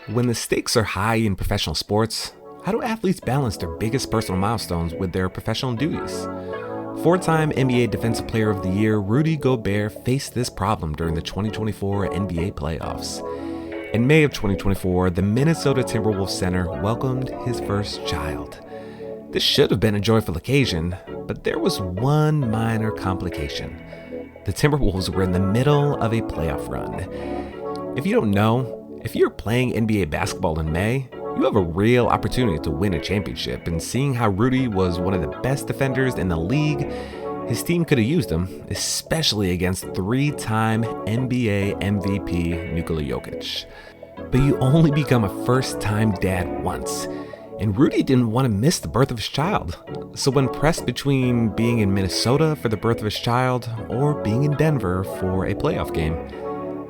When the stakes are high in professional sports, how do athletes balance their biggest personal milestones with their professional duties? Four-time NBA Defensive Player of the Year Rudy Gobert faced this problem during the 2024 NBA playoffs. In May of 2024, the Minnesota Timberwolves center welcomed his first child. This should have been a joyful occasion, but there was one minor complication. The Timberwolves were in the middle of a playoff run. If you don't know, if you're playing NBA basketball in May, you have a real opportunity to win a championship, and seeing how Rudy was one of the best defenders in the league, his team could have used him, especially against three-time NBA MVP Nikola Jokic. But you only become a first-time dad once, and Rudy didn't want to miss the birth of his child. So when pressed between being in Minnesota for the birth of his child or being in Denver for a playoff game,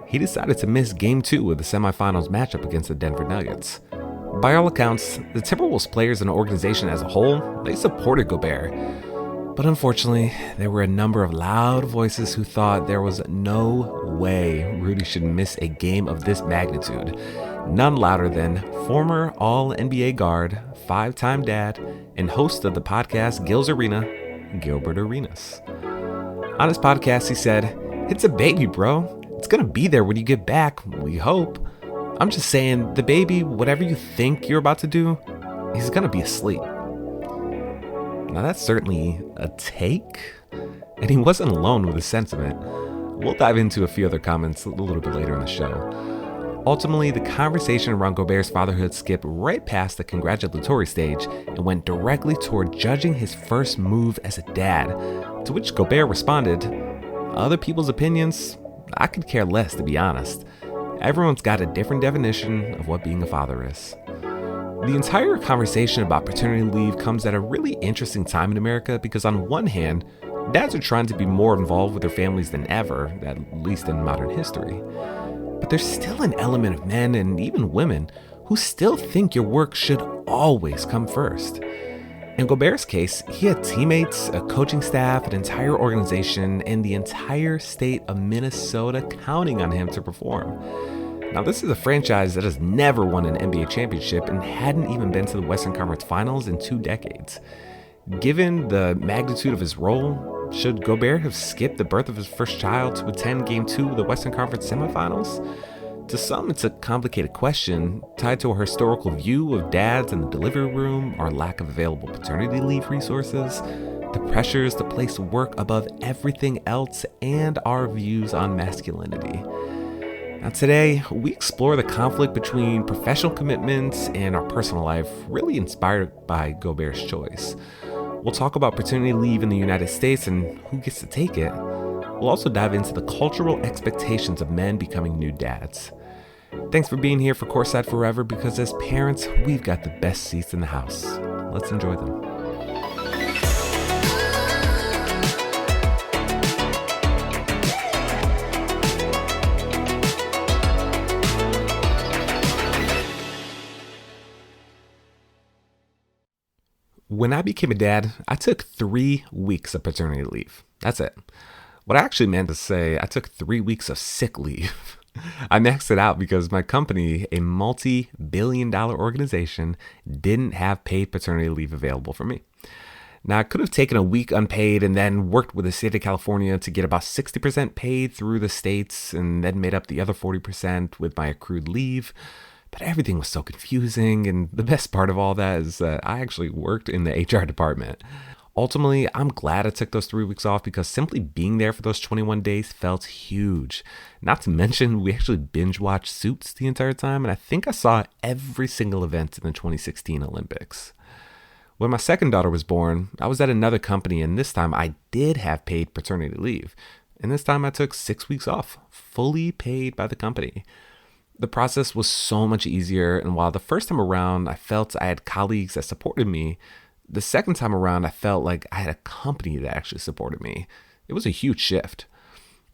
he decided to miss Game 2 of the semifinals matchup against the Denver Nuggets. By all accounts, the Timberwolves players and organization as a whole, they supported Gobert. But unfortunately, there were a number of loud voices who thought there was no way Rudy should miss a game of this magnitude. None louder than former All-NBA guard, five-time dad, and host of the podcast Gil's Arena, Gilbert Arenas. On his podcast, he said, "It's a baby, bro. It's gonna be there when you get back, we hope. I'm just saying, the baby, whatever you think you're about to do, he's gonna be asleep." Now that's certainly a take, and he wasn't alone with his sentiment. We'll dive into a few other comments a little bit later in the show. Ultimately, the conversation around Gobert's fatherhood skipped right past the congratulatory stage and went directly toward judging his first move as a dad, to which Gobert responded, "Other people's opinions? I could care less, to be honest. Everyone's got a different definition of what being a father is." The entire conversation about paternity leave comes at a really interesting time in America because on one hand, dads are trying to be more involved with their families than ever, at least in modern history. But there's still an element of men and even women who still think your work should always come first. In Gobert's case, he had teammates, a coaching staff, an entire organization, and the entire state of Minnesota counting on him to perform. Now, this is a franchise that has never won an NBA championship and hadn't even been to the Western Conference Finals in 2 decades. Given the magnitude of his role, should Gobert have skipped the birth of his first child to attend Game 2 of the Western Conference semifinals? To some, it's a complicated question tied to our historical view of dads in the delivery room, our lack of available paternity leave resources, the pressures to place work above everything else, and our views on masculinity. Now today, we explore the conflict between professional commitments and our personal life, really inspired by Gobert's choice. We'll talk about paternity leave in the United States and who gets to take it. We'll also dive into the cultural expectations of men becoming new dads. Thanks for being here for Courtside Forever, because as parents, we've got the best seats in the house. Let's enjoy them. When I became a dad, I took 3 weeks of paternity leave. That's it. What I actually meant to say, I took 3 weeks of sick leave. I maxed it out because my company, a multi-billion-dollar organization, didn't have paid paternity leave available for me. Now, I could have taken a week unpaid and then worked with the state of California to get about 60% paid through the states and then made up the other 40% with my accrued leave. But everything was so confusing, and the best part of all that is that I actually worked in the HR department. Ultimately, I'm glad I took those 3 weeks off because simply being there for those 21 days felt huge. Not to mention, we actually binge-watched Suits the entire time, and I think I saw every single event in the 2016 Olympics. When my second daughter was born, I was at another company, and this time I did have paid paternity leave. And this time I took 6 weeks off, fully paid by the company. The process was so much easier, and while the first time around I felt I had colleagues that supported me, the second time around I felt like I had a company that actually supported me. It was a huge shift.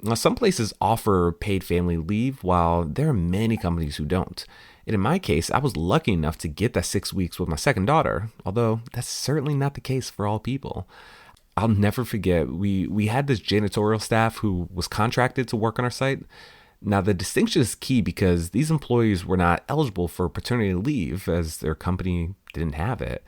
Now, some places offer paid family leave, while there are many companies who don't. And in my case, I was lucky enough to get that 6 weeks with my second daughter, although that's certainly not the case for all people. I'll never forget, we had this janitorial staff who was contracted to work on our site. Now, the distinction is key because these employees were not eligible for paternity leave as their company didn't have it.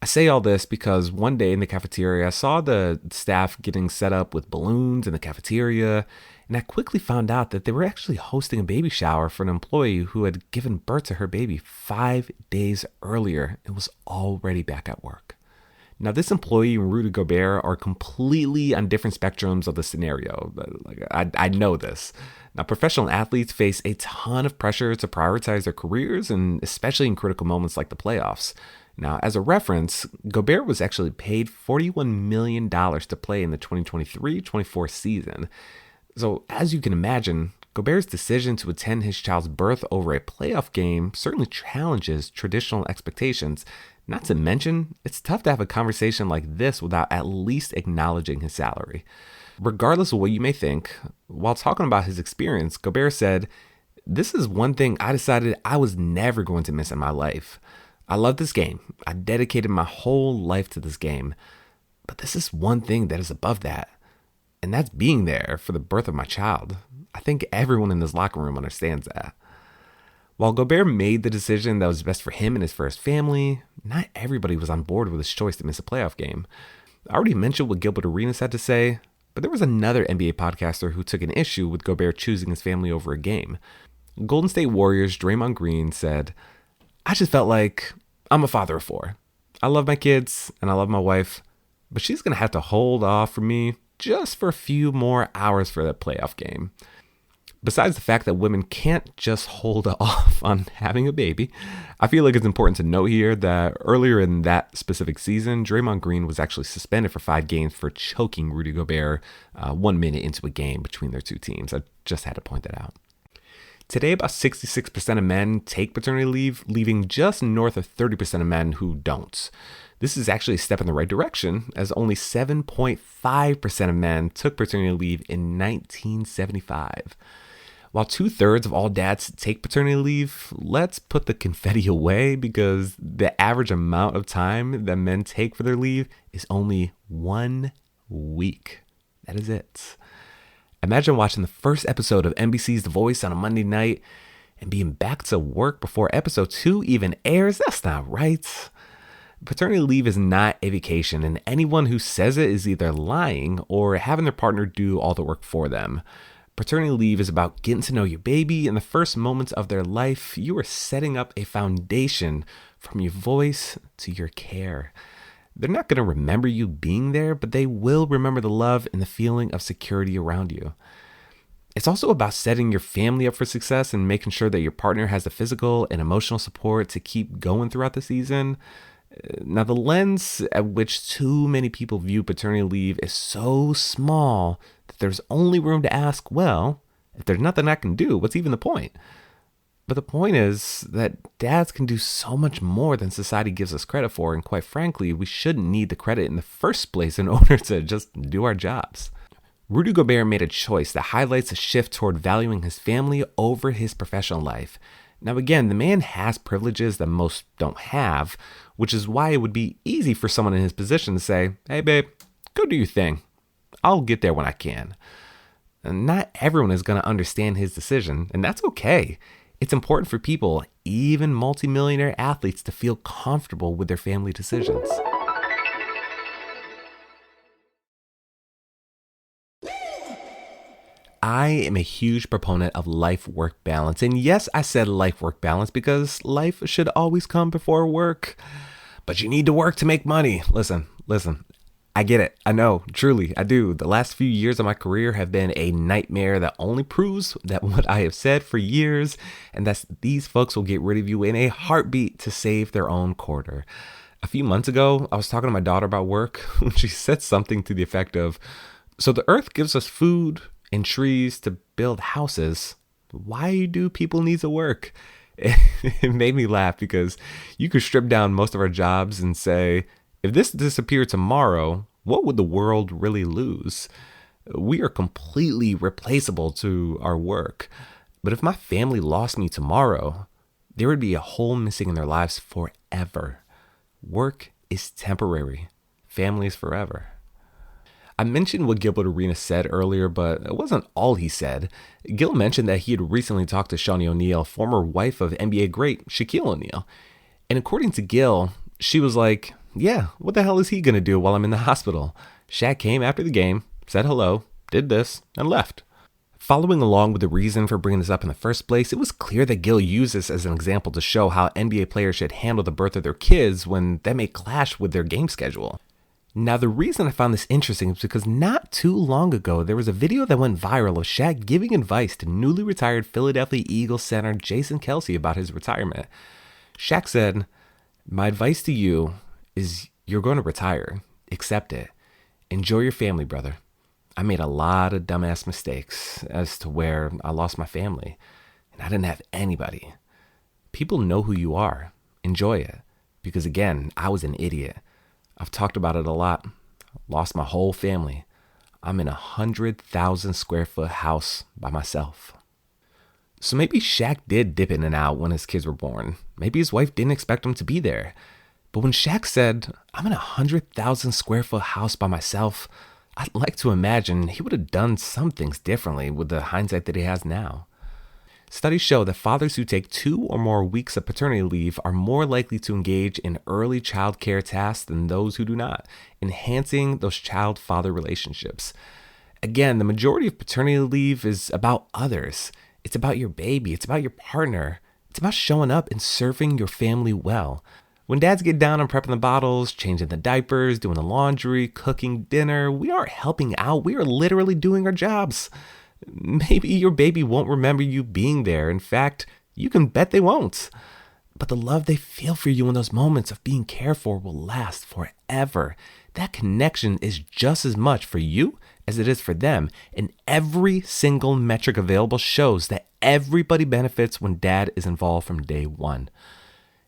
I say all this because one day in the cafeteria, I saw the staff getting set up with balloons in the cafeteria, and I quickly found out that they were actually hosting a baby shower for an employee who had given birth to her baby 5 days earlier and was already back at work. Now, this employee and Rudy Gobert are completely on different spectrums of the scenario. I know this. Now, professional athletes face a ton of pressure to prioritize their careers, and especially in critical moments like the playoffs. Now, as a reference, Gobert was actually paid $41 million to play in the 2023-24 season. So, as you can imagine, Gobert's decision to attend his child's birth over a playoff game certainly challenges traditional expectations. Not to mention, it's tough to have a conversation like this without at least acknowledging his salary. Regardless of what you may think, while talking about his experience, Gobert said, "This is one thing I decided I was never going to miss in my life. I love this game. I dedicated my whole life to this game. But this is one thing that is above that. And that's being there for the birth of my child. I think everyone in this locker room understands that." While Gobert made the decision that was best for him and his first family, not everybody was on board with his choice to miss a playoff game. I already mentioned what Gilbert Arenas had to say, but there was another NBA podcaster who took an issue with Gobert choosing his family over a game. Golden State Warriors' Draymond Green said, "I just felt like I'm a father of 4. I love my kids and I love my wife, but she's going to have to hold off for me just for a few more hours for that playoff game." Besides the fact that women can't just hold off on having a baby, I feel like it's important to note here that earlier in that specific season, Draymond Green was actually suspended for 5 games for choking Rudy Gobert 1 minute into a game between their two teams. I just had to point that out. Today, about 66% of men take paternity leave, leaving just north of 30% of men who don't. This is actually a step in the right direction, as only 7.5% of men took paternity leave in 1975. While 2/3 of all dads take paternity leave, let's put the confetti away because the average amount of time that men take for their leave is only 1 week. That is it. Imagine watching the first episode of NBC's The Voice on a Monday night and being back to work before episode 2 even airs. That's not right. Paternity leave is not a vacation, and anyone who says it is either lying or having their partner do all the work for them. Paternity leave is about getting to know your baby in the first moments of their life. You are setting up a foundation from your voice to your care. They're not going to remember you being there, but they will remember the love and the feeling of security around you. It's also about setting your family up for success and making sure that your partner has the physical and emotional support to keep going throughout the season. Now, the lens at which too many people view paternity leave is so small that there's only room to ask, well, if there's nothing I can do, what's even the point? But the point is that dads can do so much more than society gives us credit for, and quite frankly, we shouldn't need the credit in the first place in order to just do our jobs. Rudy Gobert made a choice that highlights a shift toward valuing his family over his professional life. Now again, the man has privileges that most don't have, which is why it would be easy for someone in his position to say, "Hey babe, go do your thing. I'll get there when I can." And not everyone is going to understand his decision, and that's okay. It's important for people, even multimillionaire athletes, to feel comfortable with their family decisions. I am a huge proponent of life-work balance. And yes, I said life-work balance because life should always come before work. But you need to work to make money. Listen. I get it. I know. Truly, I do. The last few years of my career have been a nightmare that only proves that what I have said for years, and that's these folks will get rid of you in a heartbeat to save their own quarter. A few months ago, I was talking to my daughter about work when she said something to the effect of, "So the earth gives us food and trees to build houses. Why do people need to work?" It made me laugh because you could strip down most of our jobs and say, if this disappeared tomorrow, what would the world really lose? We are completely replaceable to our work. But if my family lost me tomorrow, there would be a hole missing in their lives forever. Work is temporary. Family is forever. I mentioned what Gilbert Arenas said earlier, but it wasn't all he said. Gil mentioned that he had recently talked to Shawnee O'Neal, former wife of NBA great Shaquille O'Neal. And according to Gil, she was like, yeah, what the hell is he going to do while I'm in the hospital? Shaq came after the game, said hello, did this, and left. Following along with the reason for bringing this up in the first place, it was clear that Gil used this as an example to show how NBA players should handle the birth of their kids when that may clash with their game schedule. Now, the reason I found this interesting is because not too long ago, there was a video that went viral of Shaq giving advice to newly retired Philadelphia Eagles center Jason Kelce about his retirement. Shaq said, "My advice to you is you're going to retire. Accept it. Enjoy your family, brother. I made a lot of dumbass mistakes as to where I lost my family, and I didn't have anybody. People know who you are. Enjoy it. Because again, I was an idiot. I've talked about it a lot. Lost my whole family. I'm in a 100,000 square foot house by myself." So maybe Shaq did dip in and out when his kids were born. Maybe his wife didn't expect him to be there. But when Shaq said, "I'm in a 100,000 square foot house by myself," I'd like to imagine he would have done some things differently with the hindsight that he has now. Studies show that fathers who take 2 or more weeks of paternity leave are more likely to engage in early child care tasks than those who do not, enhancing those child-father relationships. Again, the majority of paternity leave is about others. It's about your baby. It's about your partner. It's about showing up and serving your family well. When dads get down on prepping the bottles, changing the diapers, doing the laundry, cooking dinner, we aren't helping out. We are literally doing our jobs. Maybe your baby won't remember you being there. In fact, you can bet they won't. But the love they feel for you in those moments of being cared for will last forever. That connection is just as much for you as it is for them. And every single metric available shows that everybody benefits when dad is involved from day one.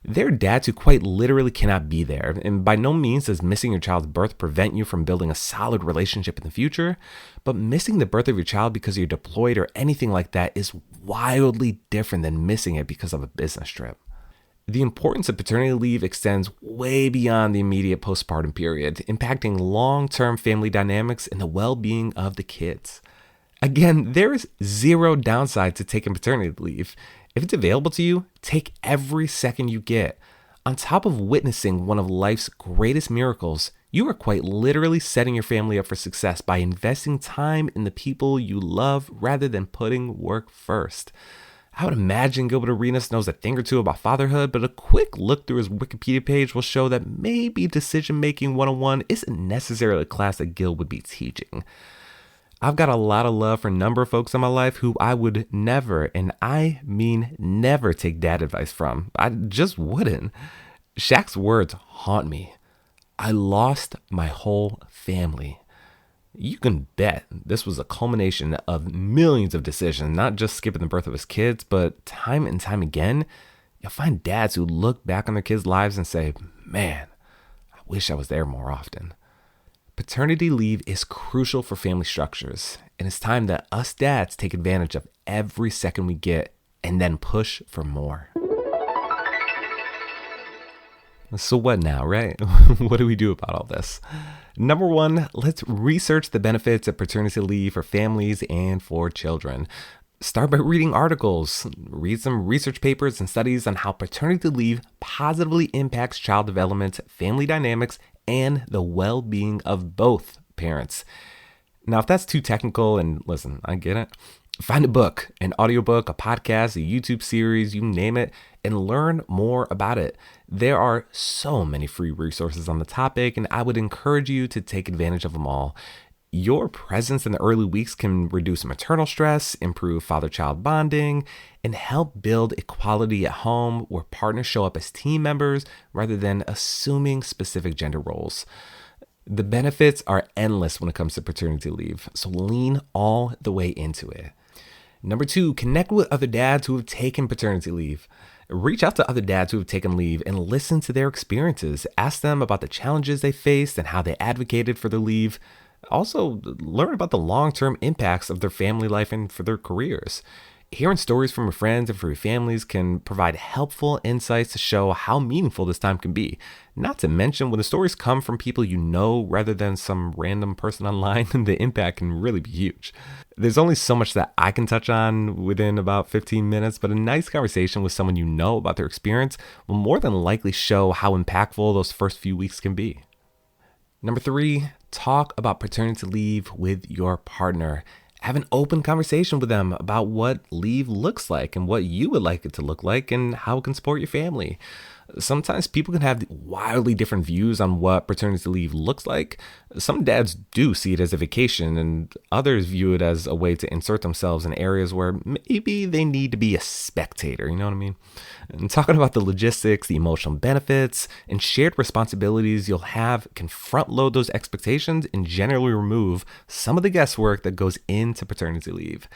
There are dads who quite literally cannot be there, and by no means does missing your child's birth prevent you from building a solid relationship in the future, but missing the birth of your child because you're deployed or anything like that is wildly different than missing it because of a business trip. The importance of paternity leave extends way beyond the immediate postpartum period, impacting long-term family dynamics and the well-being of the kids. Again, there is zero downside to taking paternity leave. If it's available to you, take every second you get. On top of witnessing one of life's greatest miracles, you are quite literally setting your family up for success by investing time in the people you love rather than putting work first. I would imagine Gilbert Arenas knows a thing or two about fatherhood, but a quick look through his Wikipedia page will show that maybe Decision Making 101 isn't necessarily a class that Gil would be teaching. I've got a lot of love for a number of folks in my life who I would never, and I mean never, take dad advice from. I just wouldn't. Shaq's words haunt me. I lost my whole family. You can bet this was a culmination of millions of decisions, not just skipping the birth of his kids, but time and time again, you'll find dads who look back on their kids' lives and say, "Man, I wish I was there more often." Paternity leave is crucial for family structures, and it's time that us dads take advantage of every second we get and then push for more. So what now, right? What do we do about all this? Number one, let's research the benefits of paternity leave for families and for children. Start by reading articles, read some research papers and studies on how paternity leave positively impacts child development, family dynamics, and the well-being of both parents. Now, if that's too technical, and listen, I get it, find a book, an audiobook, a podcast, a YouTube series, you name it, and learn more about it. There are so many free resources on the topic, and I would encourage you to take advantage of them all. Your presence in the early weeks can reduce maternal stress, improve father-child bonding, and help build equality at home where partners show up as team members rather than assuming specific gender roles. The benefits are endless when it comes to paternity leave, so lean all the way into it. Number two, connect with other dads who have taken paternity leave. Reach out to other dads who have taken leave and listen to their experiences. Ask them about the challenges they faced and how they advocated for their leave. Also, learn about the long-term impacts of their family life and for their careers. Hearing stories from your friends and from your families can provide helpful insights to show how meaningful this time can be. Not to mention, when the stories come from people you know rather than some random person online, the impact can really be huge. There's only so much that I can touch on within about 15 minutes, but a nice conversation with someone you know about their experience will more than likely show how impactful those first few weeks can be. Number 3, talk about paternity leave with your partner. Have an open conversation with them about what leave looks like and what you would like it to look like and how it can support your family. Sometimes people can have wildly different views on what paternity leave looks like. Some dads do see it as a vacation, and others view it as a way to insert themselves in areas where maybe they need to be a spectator, you know what I mean? And talking about the logistics, the emotional benefits, and shared responsibilities you'll have can front load those expectations and generally remove some of the guesswork that goes into paternity leave.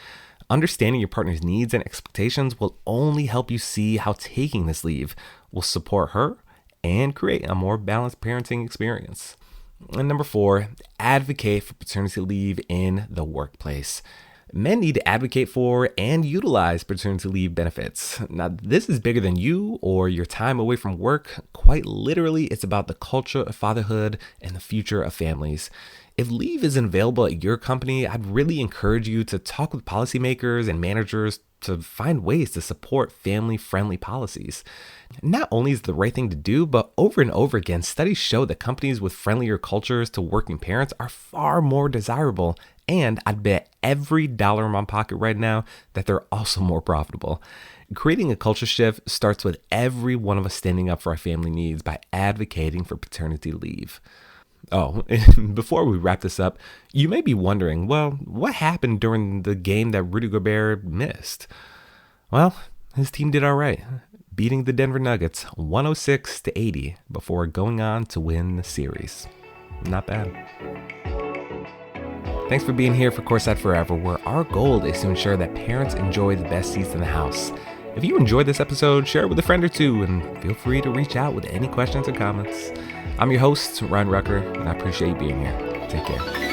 Understanding your partner's needs and expectations will only help you see how taking this leave will support her and create a more balanced parenting experience. And number 4, advocate for paternity leave in the workplace. Men need to advocate for and utilize paternity leave benefits. Now, this is bigger than you or your time away from work. Quite literally, it's about the culture of fatherhood and the future of families. If leave isn't available at your company, I'd really encourage you to talk with policymakers and managers to find ways to support family-friendly policies. Not only is it the right thing to do, but over and over again, studies show that companies with friendlier cultures to working parents are far more desirable, and I'd bet every dollar in my pocket right now that they're also more profitable. Creating a culture shift starts with every one of us standing up for our family needs by advocating for paternity leave. Oh, before we wrap this up, you may be wondering, well, what happened during the game that Rudy Gobert missed? Well, his team did all right, beating the Denver Nuggets 106-80 before going on to win the series. Not bad. Thanks for being here for Courtside Forever, where our goal is to ensure that parents enjoy the best seats in the house. If you enjoyed this episode, share it with a friend or two, and feel free to reach out with any questions or comments. I'm your host, Ryan Rucker, and I appreciate you being here. Take care.